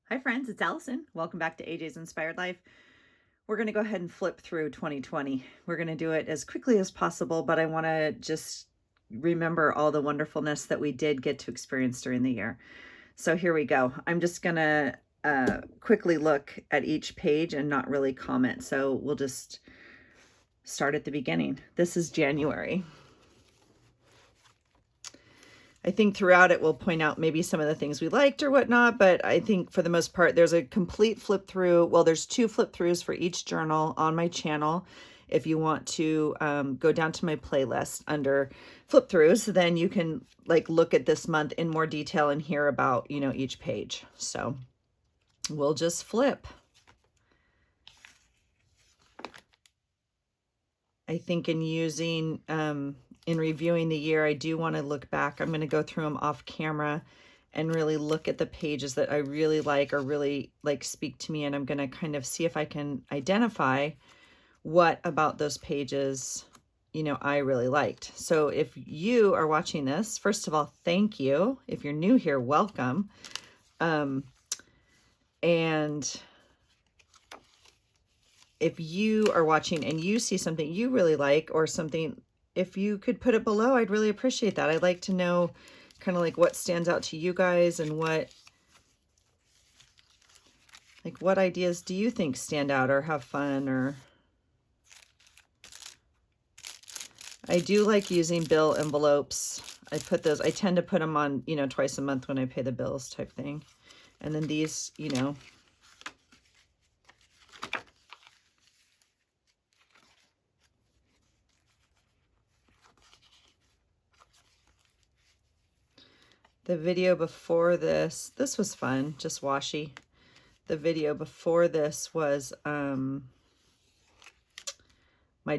Hi friends, it's Allison. Welcome back to AJ's Inspired Life. We're going to go ahead and flip through 2020. We're going to do it as quickly as possible, but I want to just remember all the wonderfulness that we did get to experience during the year. So here we go. I'm just going to quickly look at each page and not really comment. So we'll just start at the beginning. This is January. I think throughout it we'll point out maybe some of the things we liked or whatnot, but I think for the most part there's a complete flip through. Well, there's 2 flip throughs for each journal on my channel. If you want to go down to my playlist under flip throughs, then you can look at this month in more detail and hear about, each page. So we'll just flip. I think in using, in reviewing the year, I do want to look back. I'm going to go through them off camera and really look at the pages that I really like or really speak to me. And I'm going to kind of see if I can identify what about those pages, I really liked. So if you are watching this, first of all, thank you. If you're new here, welcome. And if you are watching and you see something you really like or something, if you could put it below, I'd really appreciate that. I'd like to know kind of what stands out to you guys and what ideas do you think stand out or have fun. Or I do like using bill envelopes. I tend to put them on, twice a month when I pay the bills type thing. And then these, the video before this was fun, just washy. The video before this was my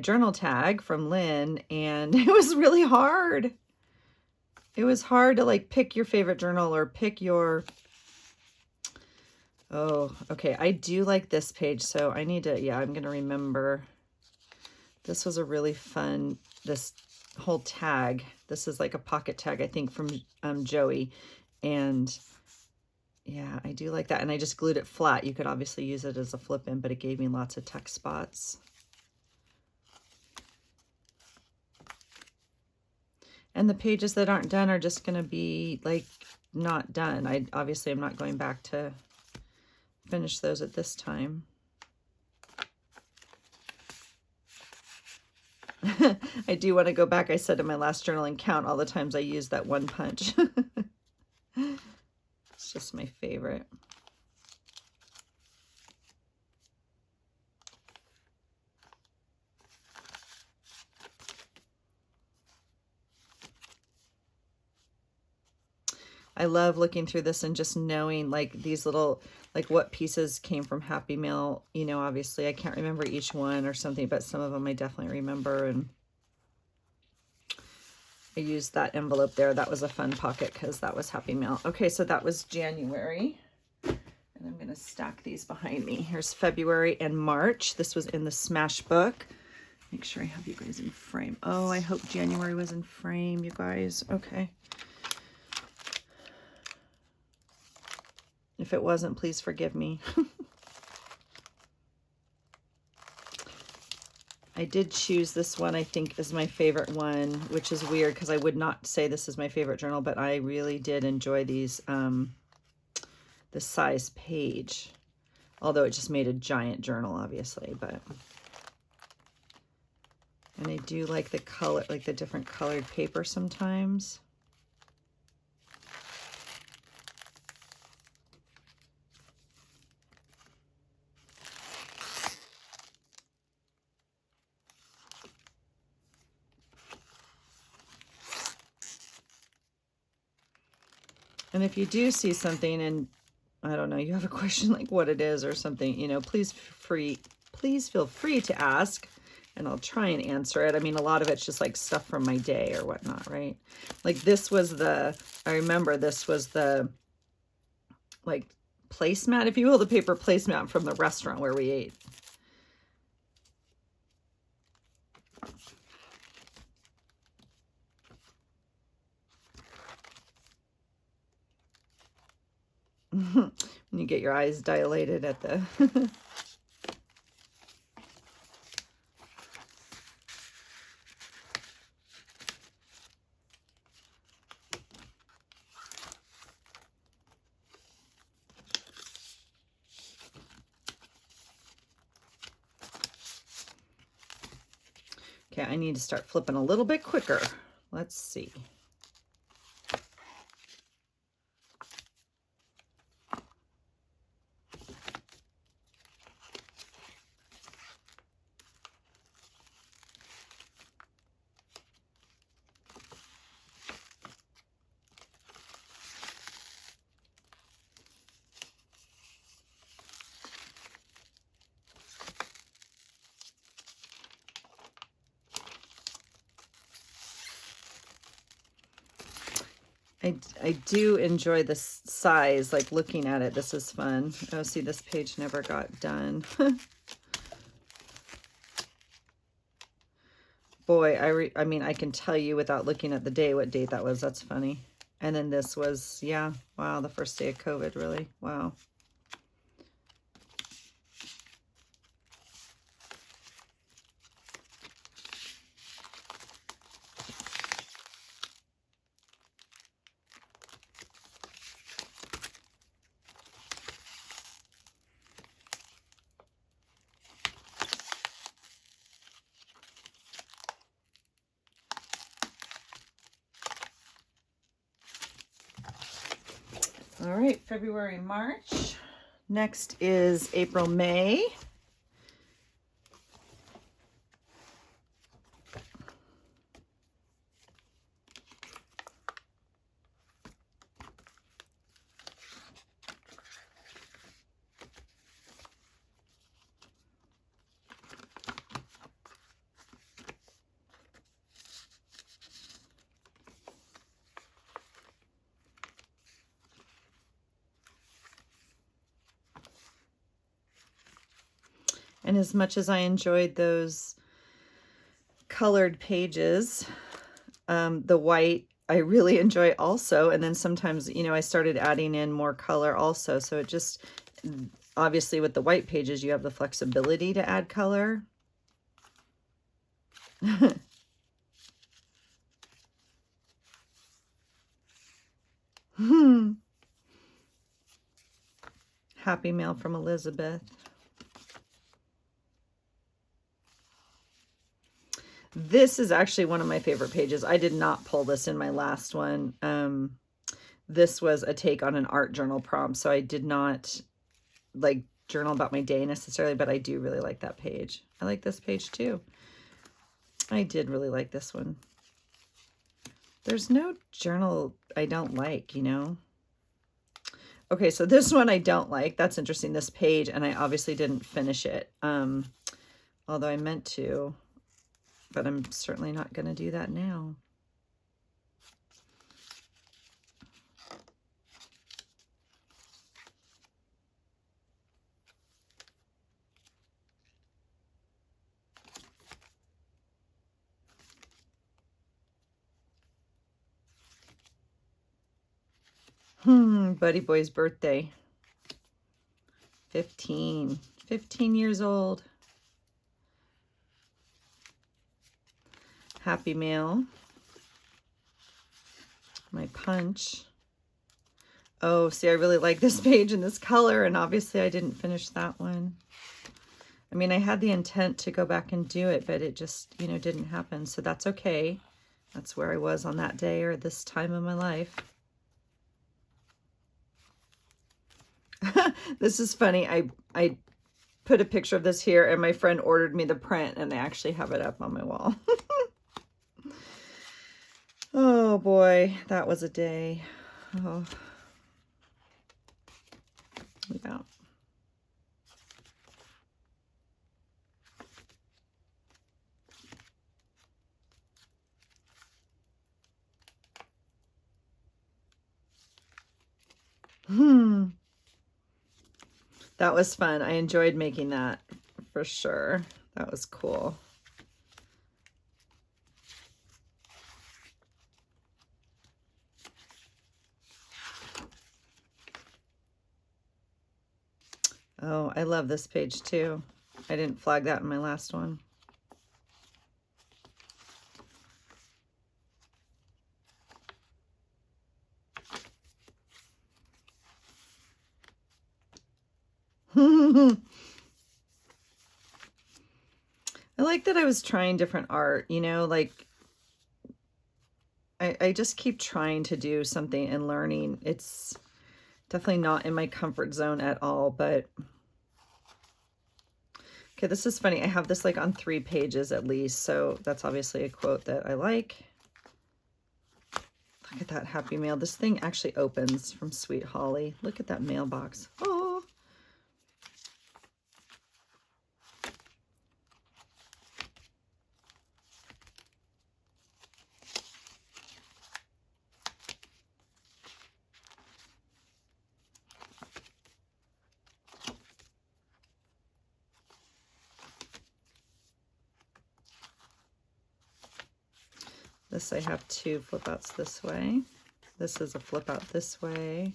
journal tag from Lynn, and it was really hard. It was hard to pick your favorite journal or pick your, oh, okay. I do like this page, so I need to, yeah, I'm going to remember. This was a really fun, this whole tag. This is like a pocket tag, I think, from Joey. And yeah, I do like that. And I just glued it flat. You could obviously use it as a flip in, but it gave me lots of tuck spots. And the pages that aren't done are just going to be not done. Obviously I'm not going back to finish those at this time. I do want to go back, I said in my last journal, and count all the times I used that one punch. It's just my favorite. I love looking through this and just knowing these little, what pieces came from Happy Mail. Obviously I can't remember each one or something, but some of them I definitely remember. And I used that envelope there. That was a fun pocket because that was Happy Mail. Okay, so that was January. And I'm going to stack these behind me. Here's February and March. This was in the Smash book. Make sure I have you guys in frame. Oh, I hope January was in frame, you guys. Okay. If it wasn't, please forgive me. I did choose this one, I think, is my favorite one, which is weird because I would not say this is my favorite journal, but I really did enjoy these, the size page, although it just made a giant journal, obviously, but, and I do like the color, the different colored paper sometimes. And if you do see something and I don't know, you have a question like what it is or something, please feel free to ask and I'll try and answer it. I mean, a lot of it's just stuff from my day or whatnot, right? This was I remember this was the placemat, if you will, the paper placemat from the restaurant where we ate. And you get your eyes dilated at the... Okay, I need to start flipping a little bit quicker. Let's see. I do enjoy this size, like looking at it. This is fun. Oh, see, this page never got done. Boy, I mean, I can tell you without looking at the day what date that was. That's funny. And then this was, yeah, wow, the first day of COVID, really. Wow. All right, February, March. Next is April, May. And as much as I enjoyed those colored pages, the white I really enjoy also. And then sometimes, you know, I started adding in more color also. So it just, obviously with the white pages, you have the flexibility to add color. Happy mail from Elizabeth. This is actually one of my favorite pages. I did not pull this in my last one. This was a take on an art journal prompt, so I did not like journal about my day necessarily, but I do really like that page. I like this page too. I did really like this one. There's no journal I don't like, you know. Okay, so this one I don't like. That's interesting, this page, and I obviously didn't finish it. Although I meant to. But I'm certainly not going to do that now. Buddy Boy's birthday. 15 years old. Happy mail. My punch. Oh, see, I really like this page and this color, and obviously I didn't finish that one. I mean, I had the intent to go back and do it, but it just, you know, didn't happen. So that's okay. That's where I was on that day or this time of my life. This is funny. I put a picture of this here, and my friend ordered me the print, and I actually have it up on my wall. Oh boy, that was a day. Oh, yeah. That was fun. I enjoyed making that for sure. That was cool. Oh, I love this page too. I didn't flag that in my last one. I like that I was trying different art, you know, like I just keep trying to do something and learning. It's definitely not in my comfort zone at all, but okay, this is funny. I have this like on 3 pages at least, so that's obviously a quote that I like. Look at that happy mail. This thing actually opens from Sweet Holly. Look at that mailbox. Oh. This I have 2 flip outs this way. This is a flip out this way.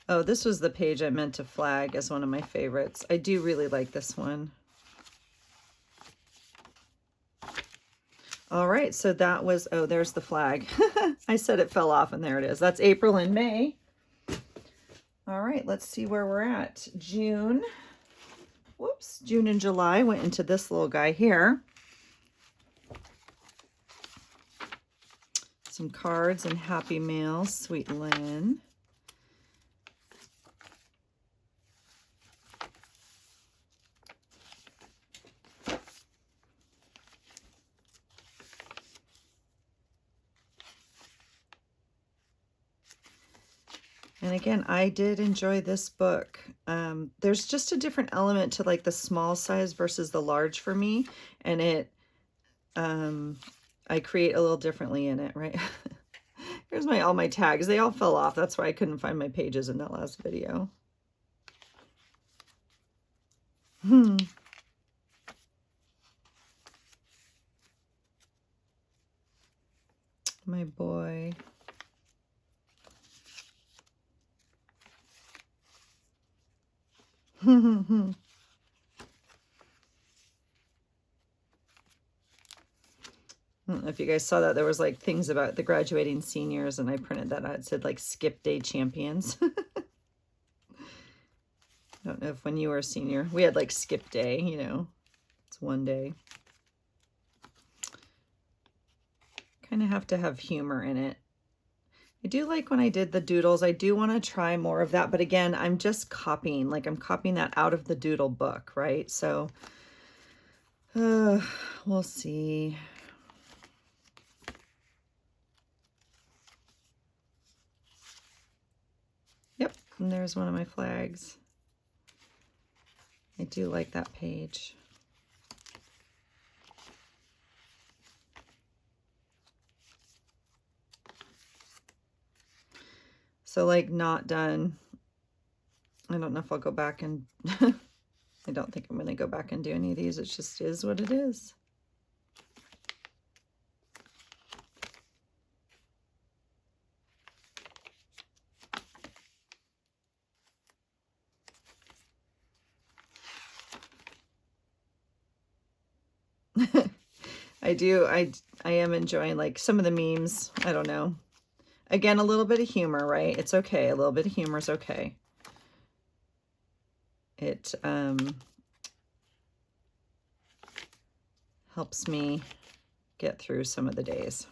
Oh, this was the page I meant to flag as one of my favorites. I do really like this one. All right, so that was, oh, there's the flag. I said it fell off and there it is. That's April and May. All right, let's see where we're at. June. Whoops, June and July went into this little guy here. Some cards and happy mail, Sweet Lynn. And again, I did enjoy this book. There's just a different element to like the small size versus the large for me. And it, I create a little differently in it, right? Here's all my tags. They all fell off. That's why I couldn't find my pages in that last video. My boy. I don't know if you guys saw that. There was like things about the graduating seniors, and I printed that out. It said like skip day champions. I don't know if when you were a senior, we had like skip day, you know, it's one day. Kind of have to have humor in it. I do like when I did the doodles. I do want to try more of that. But again, I'm just copying, like I'm copying that out of the doodle book, right? So we'll see. Yep, and there's one of my flags. I do like that page. So like not done. I don't know if I'll go back and I don't think I'm going to go back and do any of these. It just is what it is. I am enjoying like some of the memes. I don't know. Again, a little bit of humor, right? It's okay. A little bit of humor is okay. It helps me get through some of the days.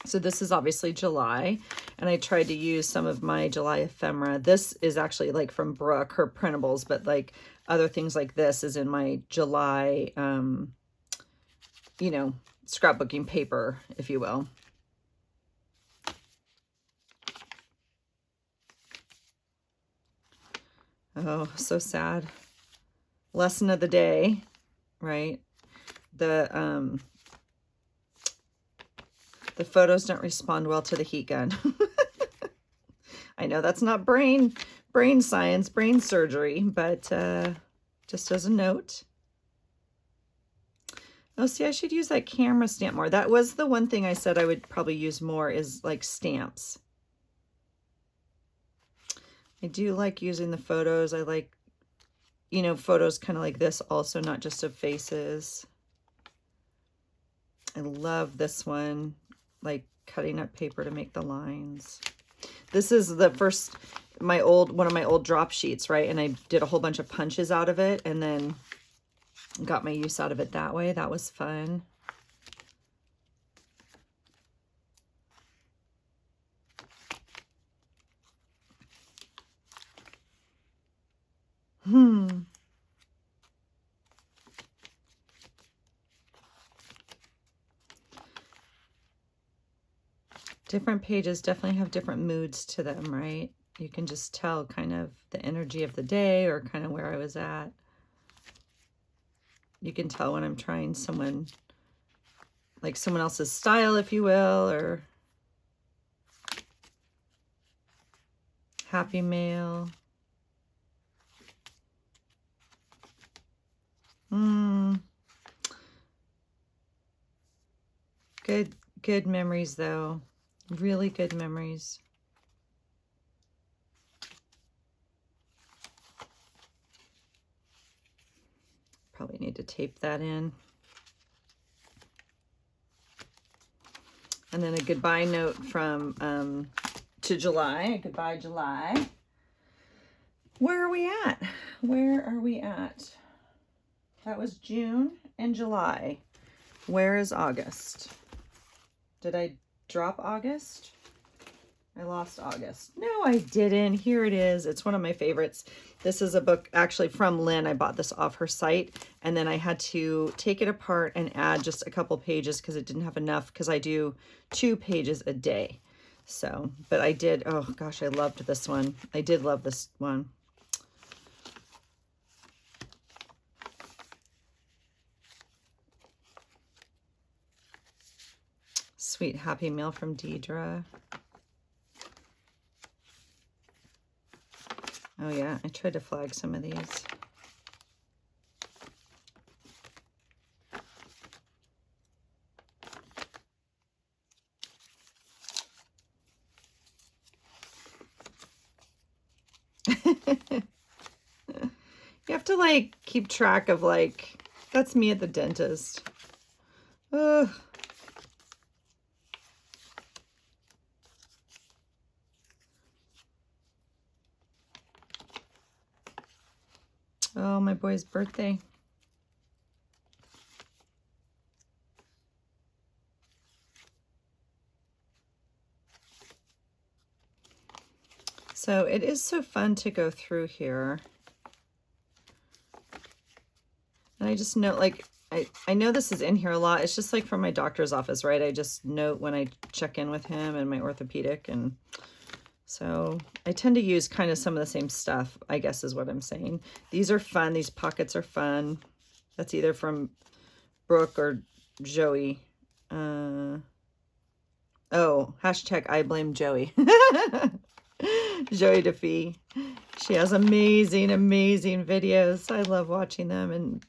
So this is obviously July, and I tried to use some of my July ephemera. This is actually like from Brooke, her printables, but like other things like this is in my July, you know, scrapbooking paper, if you will. Oh, so sad. Lesson of the day, right? The photos don't respond well to the heat gun. I know that's not brain science, brain surgery, but just as a note. Oh, see, I should use that camera stamp more. That was the one thing I said I would probably use more is like stamps. I do like using the photos. I like, you know, photos kind of like this also, not just of faces. I love this one, like cutting up paper to make the lines. This is the first, one of my old drop sheets, right? And I did a whole bunch of punches out of it and then got my use out of it that way. That was fun. Different pages definitely have different moods to them, right? You can just tell kind of the energy of the day or kind of where I was at. You can tell when I'm trying someone else's style, if you will, or happy mail. Good memories though. Really good memories. Probably need to tape that in. And then a goodbye note from to July. Goodbye, July. Where are we at? Where are we at? That was June and July. Where is August? Did I drop August? I lost August. No, I didn't. Here it is. It's one of my favorites. This is a book actually from Lynn. I bought this off her site, and then I had to take it apart and add just a couple pages because it didn't have enough, because I do 2 pages a day. So, but I did, oh gosh, I loved this one. I did love this one. Sweet happy mail from Deidre. Oh yeah, I tried to flag some of these. You have to like keep track of like, that's me at the dentist. Ugh. Oh, my boy's birthday. So it is so fun to go through here. And I just note, like, I know this is in here a lot. It's just like from my doctor's office, right? I just note when I check in with him and my orthopedic. And so I tend to use kind of some of the same stuff, I guess is what I'm saying. These are fun. These pockets are fun. That's either from Brooke or Joey. Oh, hashtag I blame Joey. Joey DeFee. She has amazing, amazing videos. I love watching them, and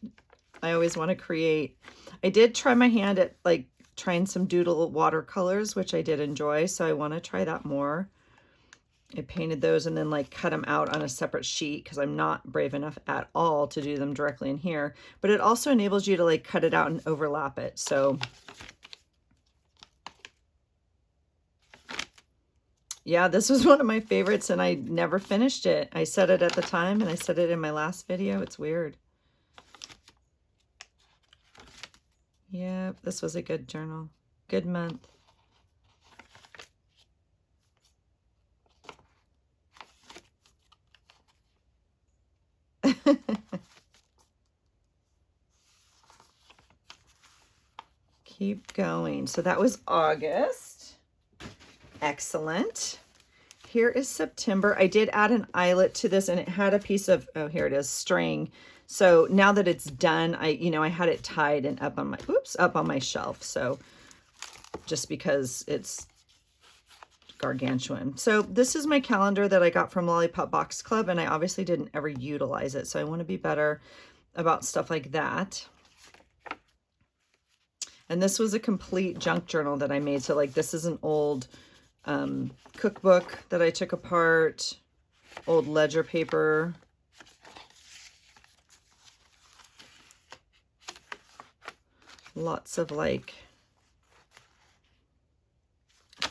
I always want to create. I did try my hand at like trying some doodle watercolors, which I did enjoy, so I want to try that more. I painted those and then like cut them out on a separate sheet because I'm not brave enough at all to do them directly in here. But it also enables you to like cut it out and overlap it. So yeah, this was one of my favorites and I never finished it. I said it at the time and I said it in my last video. It's weird. Yeah, this was a good journal. Good month. Keep going. So that was August. Excellent. Here is September. I did add an eyelet to this and it had a piece of, oh, here it is, string. So now that it's done, I had it tied and up on my shelf. So just because it's gargantuan. So this is my calendar that I got from Lollipop Box Club, and I obviously didn't ever utilize it. So I want to be better about stuff like that. And this was a complete junk journal that I made. So like this is an old cookbook that I took apart. old ledger paper. Lots of like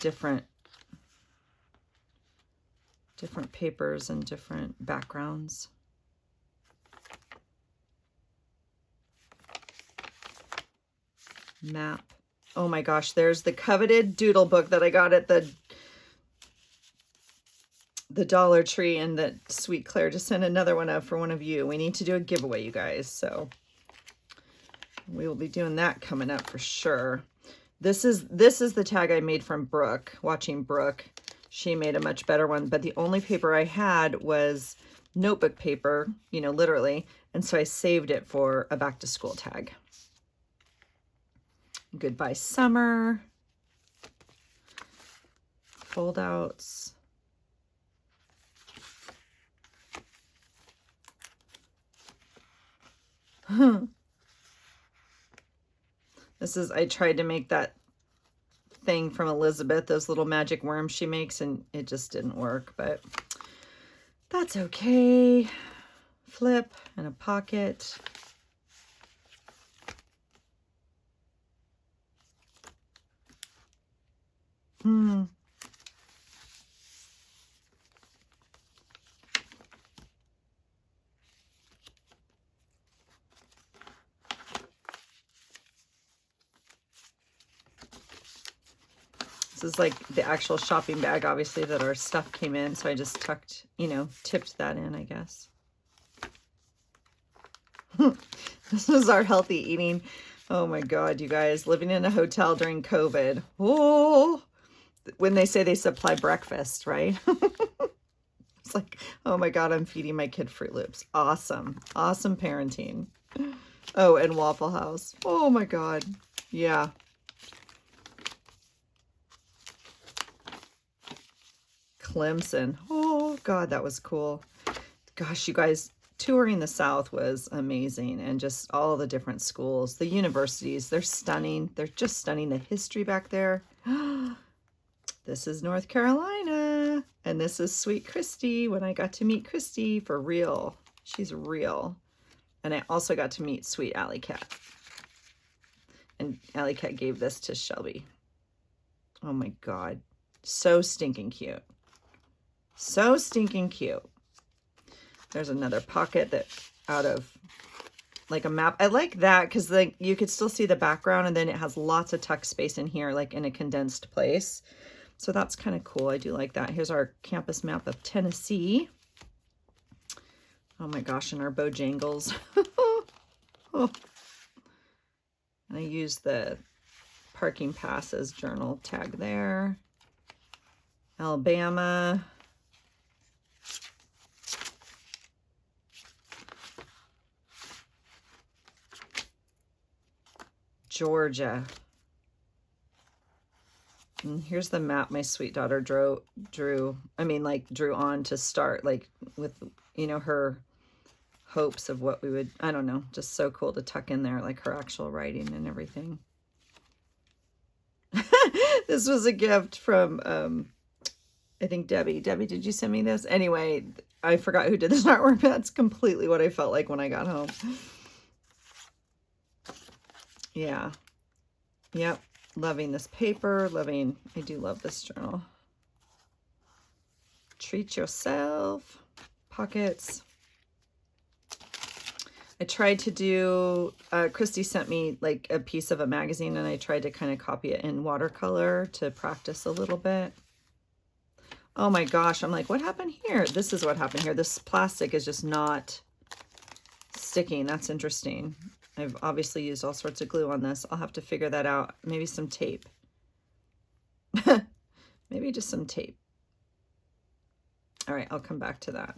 different papers and different backgrounds. Map. Oh my gosh, there's the coveted doodle book that I got at the Dollar Tree, and that Sweet Claire just sent another one up for one of you. We need to do a giveaway, you guys, so we will be doing that coming up for sure. This is the tag I made from Brooke, watching Brooke. She made a much better one, but the only paper I had was notebook paper, you know, literally, and so I saved it for a back to school tag. Goodbye Summer. Fold outs. This is, I tried to make that thing from Elizabeth, those little magic worms she makes, and it just didn't work, but that's okay. Flip and a pocket. This is like the actual shopping bag, obviously, that our stuff came in. So I just tucked, you know, tipped that in, I guess. This was our healthy eating. Oh my God, you guys, living in a hotel during COVID. Oh, when they say they supply breakfast, right? It's like, oh my God, I'm feeding my kid Fruit Loops. Awesome. Awesome parenting. Oh, and Waffle House. Oh my God. Yeah. Clemson. Oh God, that was cool. Gosh, you guys, touring the South was amazing, and just all the different schools, the universities, they're stunning. They're just stunning. The history back there. This is North Carolina, and this is Sweet Christy, when I got to meet Christy for real. She's real. And I also got to meet Sweet Alley Cat. And Alley Cat gave this to Shelby. Oh my God. So stinking cute. So stinking cute. There's another pocket that out of like a map. I like that because like you could still see the background, and then it has lots of tuck space in here, like in a condensed place. So that's kind of cool. I do like that. Here's our campus map of Tennessee. Oh my gosh, and our Bojangles. Oh. And I use the parking passes journal tag there. Alabama. Georgia. And here's the map my sweet daughter drew on to start, like with, you know, her hopes of what we would, I don't know, just so cool to tuck in there, like her actual writing and everything. This was a gift from, I think Debbie. Debbie, did you send me this? Anyway, I forgot who did this artwork, but that's completely what I felt like when I got home. Yeah. Yep. Loving this paper. I do love this journal. Treat yourself. Pockets. I tried to do, Christy sent me like a piece of a magazine, and I tried to kind of copy it in watercolor to practice a little bit. Oh my gosh, I'm like, what happened here? This is what happened here. This plastic is just not sticking. That's interesting. I've obviously used all sorts of glue on this. I'll have to figure that out. Maybe some tape. Maybe just some tape. All right, I'll come back to that.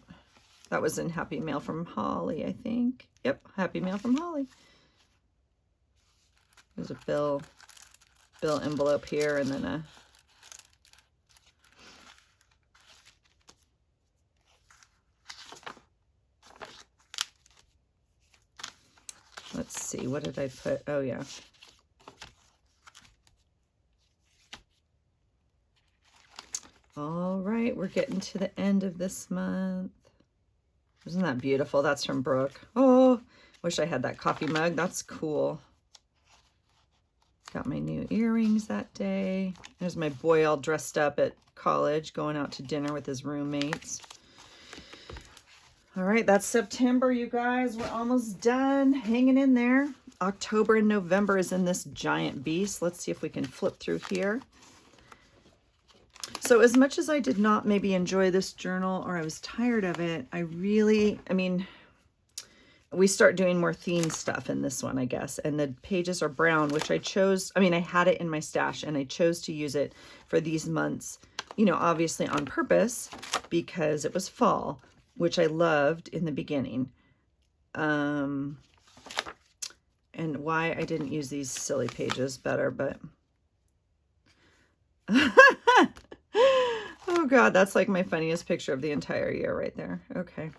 That was in Happy Mail from Holly, I think. Yep, Happy Mail from Holly. There's a bill envelope here, and then a let's see, what did I put? Oh yeah. All right, we're getting to the end of this month. Isn't that beautiful? That's from Brooke. Oh, wish I had that coffee mug. That's cool. Got my new earrings that day. There's my boy all dressed up at college, going out to dinner with his roommates. All right, that's September, you guys. We're almost done. Hanging in there. October and November is in this giant beast. Let's see if we can flip through here. So as much as I did not maybe enjoy this journal, or I was tired of it, I mean, we start doing more theme stuff in this one, I guess. And the pages are brown, which I chose. I mean, I had it in my stash and I chose to use it for these months, you know, obviously on purpose because it was fall, which I loved in the beginning. And why I didn't use these silly pages better, but oh God, that's like my funniest picture of the entire year right there. Okay.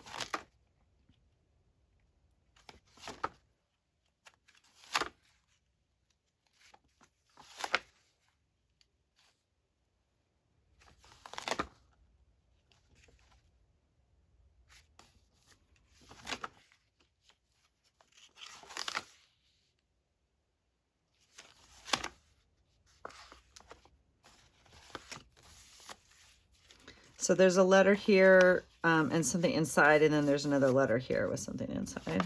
So there's a letter here and something inside, and then there's another letter here with something inside.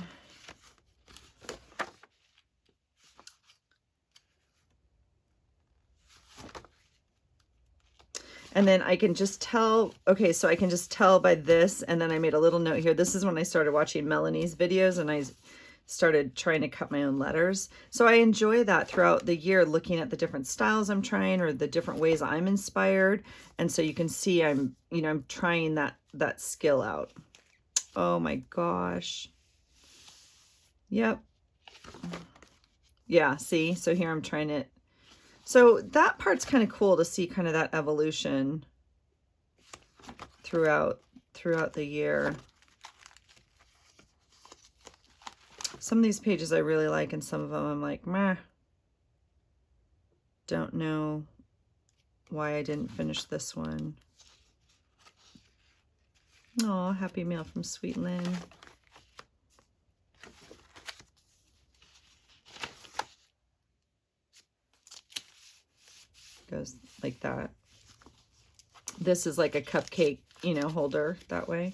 And then I can just tell, okay, so I can just tell by this, and then I made a little note here. This is when I started watching Melanie's videos, and I started trying to cut my own letters. So I enjoy that throughout the year, looking at the different styles I'm trying or the different ways I'm inspired. And so you can see I'm trying that skill out. Oh my gosh. Yep. Yeah, see? So here I'm trying it. So that part's kind of cool to see kind of that evolution throughout the year. Some of these pages I really like, and some of them I'm like, meh. Don't know why I didn't finish this one. Oh, happy mail from Sweet Lynn. Goes like that. This is like a cupcake, you know, holder that way.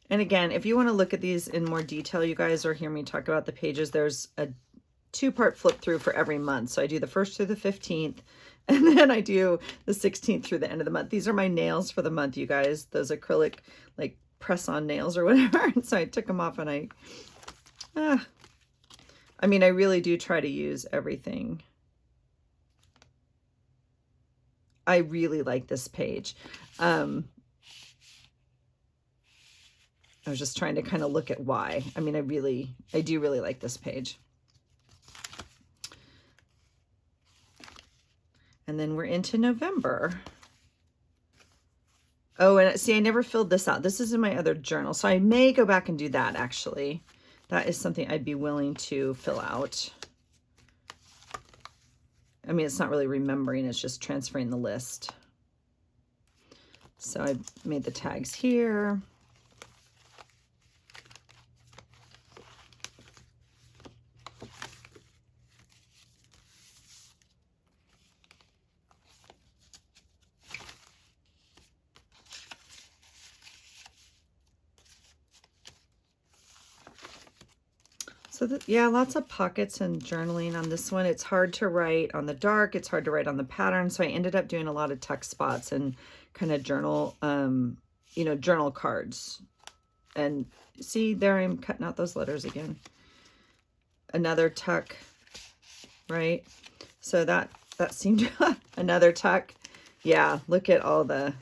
And again, if you want to look at these in more detail, you guys, or hear me talk about the pages, there's a 2-part flip through for every month. So I do the 1st through the 15th, and then I do the 16th through the end of the month. These are my nails for the month, you guys. Those acrylic, like, press-on nails or whatever. And so I took them off, and I mean, I really do try to use everything. I really like this page. I was just trying to kind of look at why. I mean, I do really like this page. And then we're into November. Oh, and see, I never filled this out. This is in my other journal. So I may go back and do that, actually. That is something I'd be willing to fill out. I mean, it's not really remembering. It's just transferring the list. So I made the tags here. So yeah, lots of pockets and journaling on this one. It's hard to write on the dark. It's hard to write on the pattern. So I ended up doing a lot of tuck spots and kind of journal, you know, journal cards. And see, there I'm cutting out those letters again. Another tuck, right? So that seemed another tuck. Yeah, look at all the,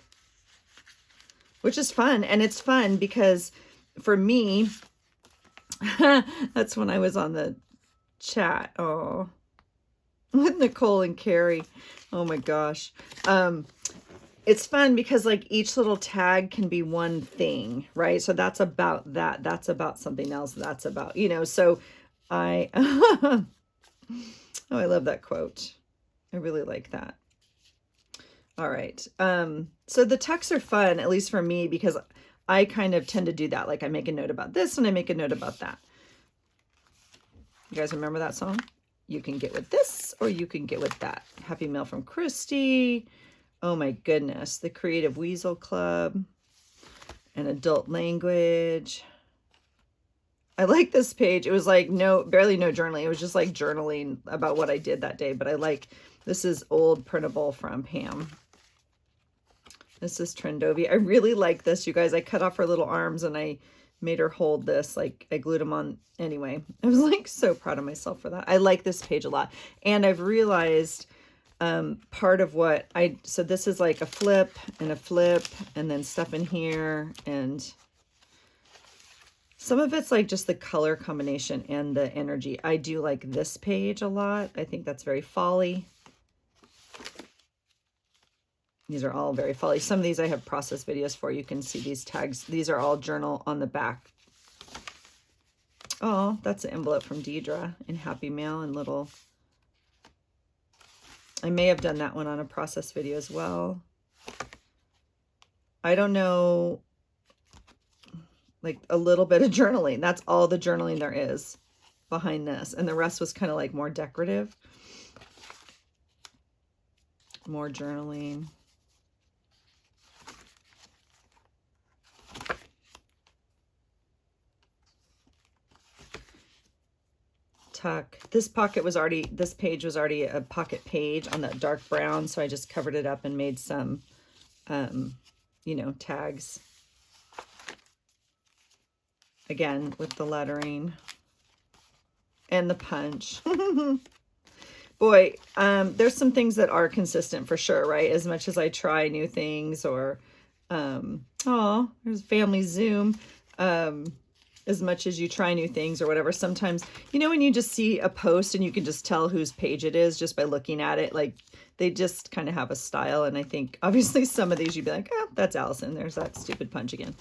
which is fun. And it's fun because for me, that's when I was on the chat. Oh, with Nicole and Carrie. Oh my gosh. It's fun because like each little tag can be one thing, right? So that's about that. That's about something else. That's about, you know, so oh, I love that quote. I really like that. All right. So the texts are fun, at least for me, because I kind of tend to do that. Like I make a note about this and I make a note about that. You guys remember that song? You can get with this or you can get with that. Happy Mail from Christy. Oh my goodness. The Creative Weasel Club and Adult Language. I like this page. It was like barely no journaling. It was just like journaling about what I did that day. But I like, this is old printable from Pam. This is Trendovi. I really like this, you guys. I cut off her little arms and I made her hold this. Like I glued them on. Anyway, I was like so proud of myself for that. I like this page a lot. And I've realized part of what so this is like a flip and then stuff in here. And some of it's like just the color combination and the energy. I do like this page a lot. I think that's very folly. These are all very folly. Some of these I have process videos for. You can see these tags. These are all journal on the back. Oh, that's an envelope from Deidre in Happy Mail and little. I may have done that one on a process video as well. I don't know, like a little bit of journaling. That's all the journaling there is behind this. And the rest was kind of like more decorative. More journaling. Tuck. This page was already a pocket page on that dark brown, so I just covered it up and made some, you know, tags. Again, with the lettering and the punch. Boy, there's some things that are consistent for sure, right? As much as I try new things or, there's family Zoom. As much as you try new things or whatever, sometimes, you know, when you just see a post and you can just tell whose page it is just by looking at it, like they just kind of have a style. And I think obviously some of these you'd be like, oh, that's Allison. There's that stupid punch again.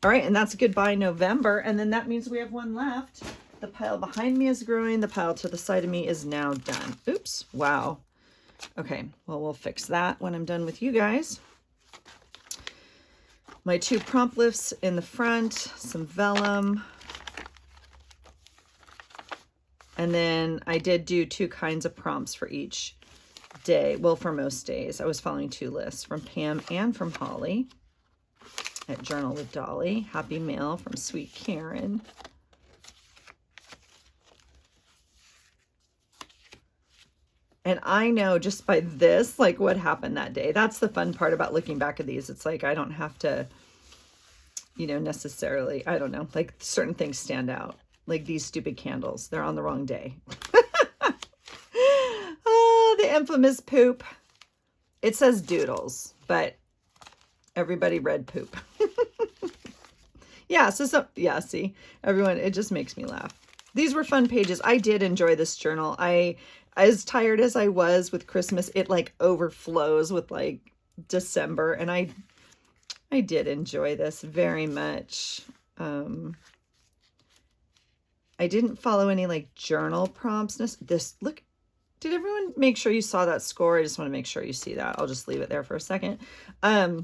All right. And that's Goodbye November. And then that means we have one left. The pile behind me is growing. The pile to the side of me is now done. Oops. Wow. Okay. Well, we'll fix that when I'm done with you guys. My 2 prompt lifts in the front, some vellum. And then I did do 2 kinds of prompts for each day. Well, for most days. I was following 2 lists from Pam and from Holly at Journal with Dolly. Happy Mail from Sweet Karen. And I know just by this, like what happened that day. That's the fun part about looking back at these. It's like, I don't have to, you know, necessarily, I don't know, like certain things stand out. Like these stupid candles, they're on the wrong day. Oh, the infamous poop. It says doodles, but everybody read poop. Yeah, yeah, see, everyone, it just makes me laugh. These were fun pages. I did enjoy this journal. As tired as I was with Christmas, it like overflows with like December. And I did enjoy this very much. I didn't follow any like journal prompts. Look, did everyone make sure you saw that score? I just want to make sure you see that. I'll just leave it there for a second. I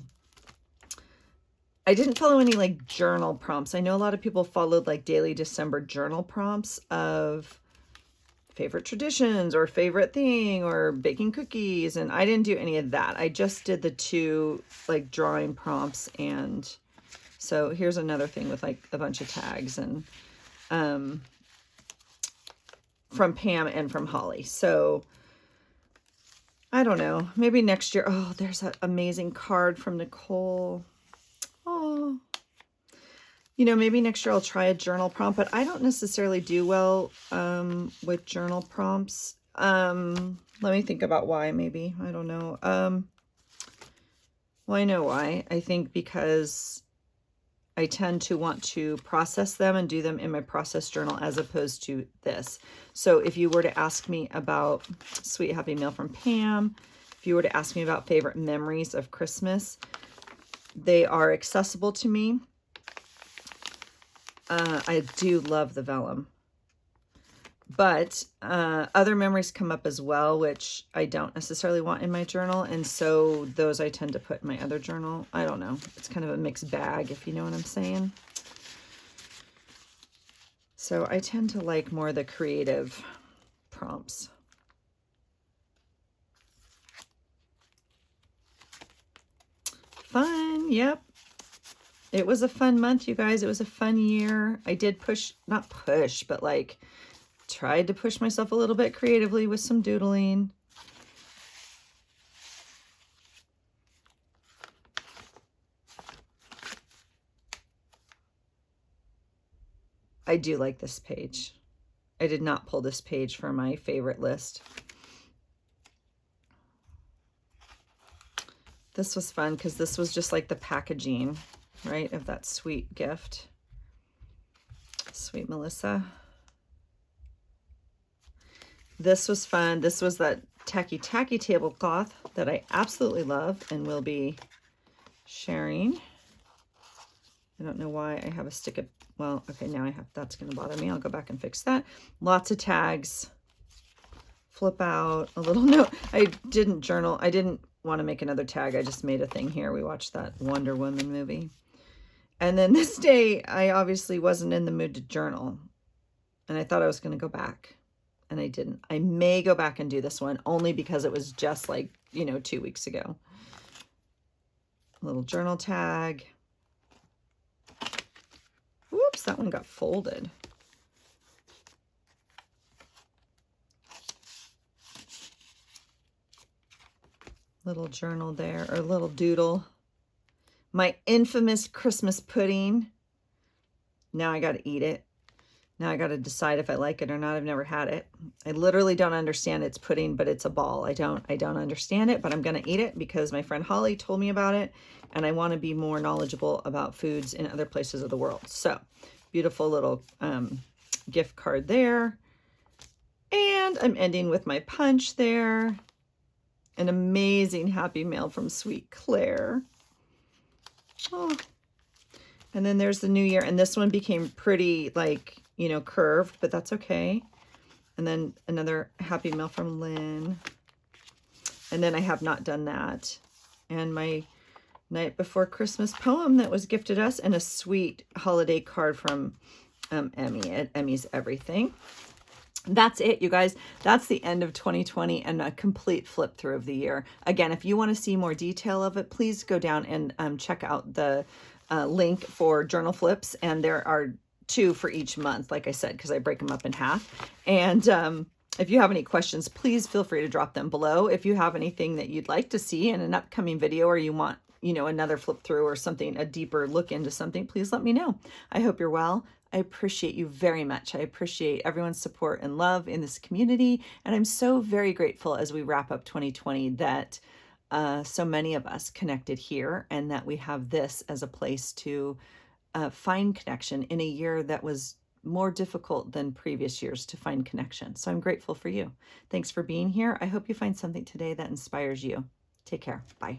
didn't follow any like journal prompts. I know a lot of people followed like daily December journal prompts of favorite traditions or favorite thing or baking cookies. And I didn't do any of that. I just did the 2 like drawing prompts. And so here's another thing with like a bunch of tags and, from Pam and from Holly. So I don't know, maybe next year. Oh, there's that amazing card from Nicole. Oh, you know, maybe next year I'll try a journal prompt, but I don't necessarily do well with journal prompts. Let me think about why, maybe. I don't know. Well, I know why. I think because I tend to want to process them and do them in my process journal as opposed to this. So if you were to ask me about Sweet Happy Mail from Pam, if you were to ask me about favorite memories of Christmas, they are accessible to me. I do love the vellum, But other memories come up as well, which I don't necessarily want in my journal. And so those I tend to put in my other journal. I don't know. It's kind of a mixed bag, if you know what I'm saying. So I tend to like more the creative prompts. Fun, yep. It was a fun month, you guys. It was a fun year. I did not push, but like tried to push myself a little bit creatively with some doodling. I do like this page. I did not pull this page for my favorite list. This was fun because this was just like the packaging, right, of that sweet gift. Sweet Melissa. This was fun. This was that tacky tablecloth that I absolutely love and will be sharing. I don't know why I have a stick of, well, okay, now I have, that's going to bother me. I'll go back and fix that. Lots of tags. Flip out a little note. I didn't journal. I didn't want to make another tag. I just made a thing here. We watched that Wonder Woman movie. And then this day, I obviously wasn't in the mood to journal. And I thought I was going to go back. And I didn't. I may go back and do this one only because it was just like, 2 weeks ago. A little journal tag. Whoops, that one got folded. Little journal there, or little doodle. My infamous Christmas pudding. Now I got to eat it. Now I got to decide if I like it or not. I've never had it. I literally don't understand it's pudding, but it's a ball. I don't understand it, but I'm going to eat it because my friend Holly told me about it, and I want to be more knowledgeable about foods in other places of the world. So, beautiful little gift card there. And I'm ending with my punch there. An amazing happy mail from Sweet Claire. Oh. And then there's the new year, and this one became pretty like, curved, but that's okay. And then another happy mail from Lynn. And then I have not done that. And my night before Christmas poem that was gifted us, and a sweet holiday card from Emmy at Emmy's Everything. That's it, you guys. That's the end of 2020 and a complete flip through of the year. Again, if you want to see more detail of it, please go down and check out the link for journal flips. And there are 2 for each month, like I said, because I break them up in half. And if you have any questions, please feel free to drop them below. If you have anything that you'd like to see in an upcoming video, or you want, another flip through or something, a deeper look into something, please let me know. I hope you're well. I appreciate you very much. I appreciate everyone's support and love in this community. And I'm so very grateful as we wrap up 2020 that so many of us connected here, and that we have this as a place to find connection in a year that was more difficult than previous years to find connection. So I'm grateful for you. Thanks for being here. I hope you find something today that inspires you. Take care. Bye.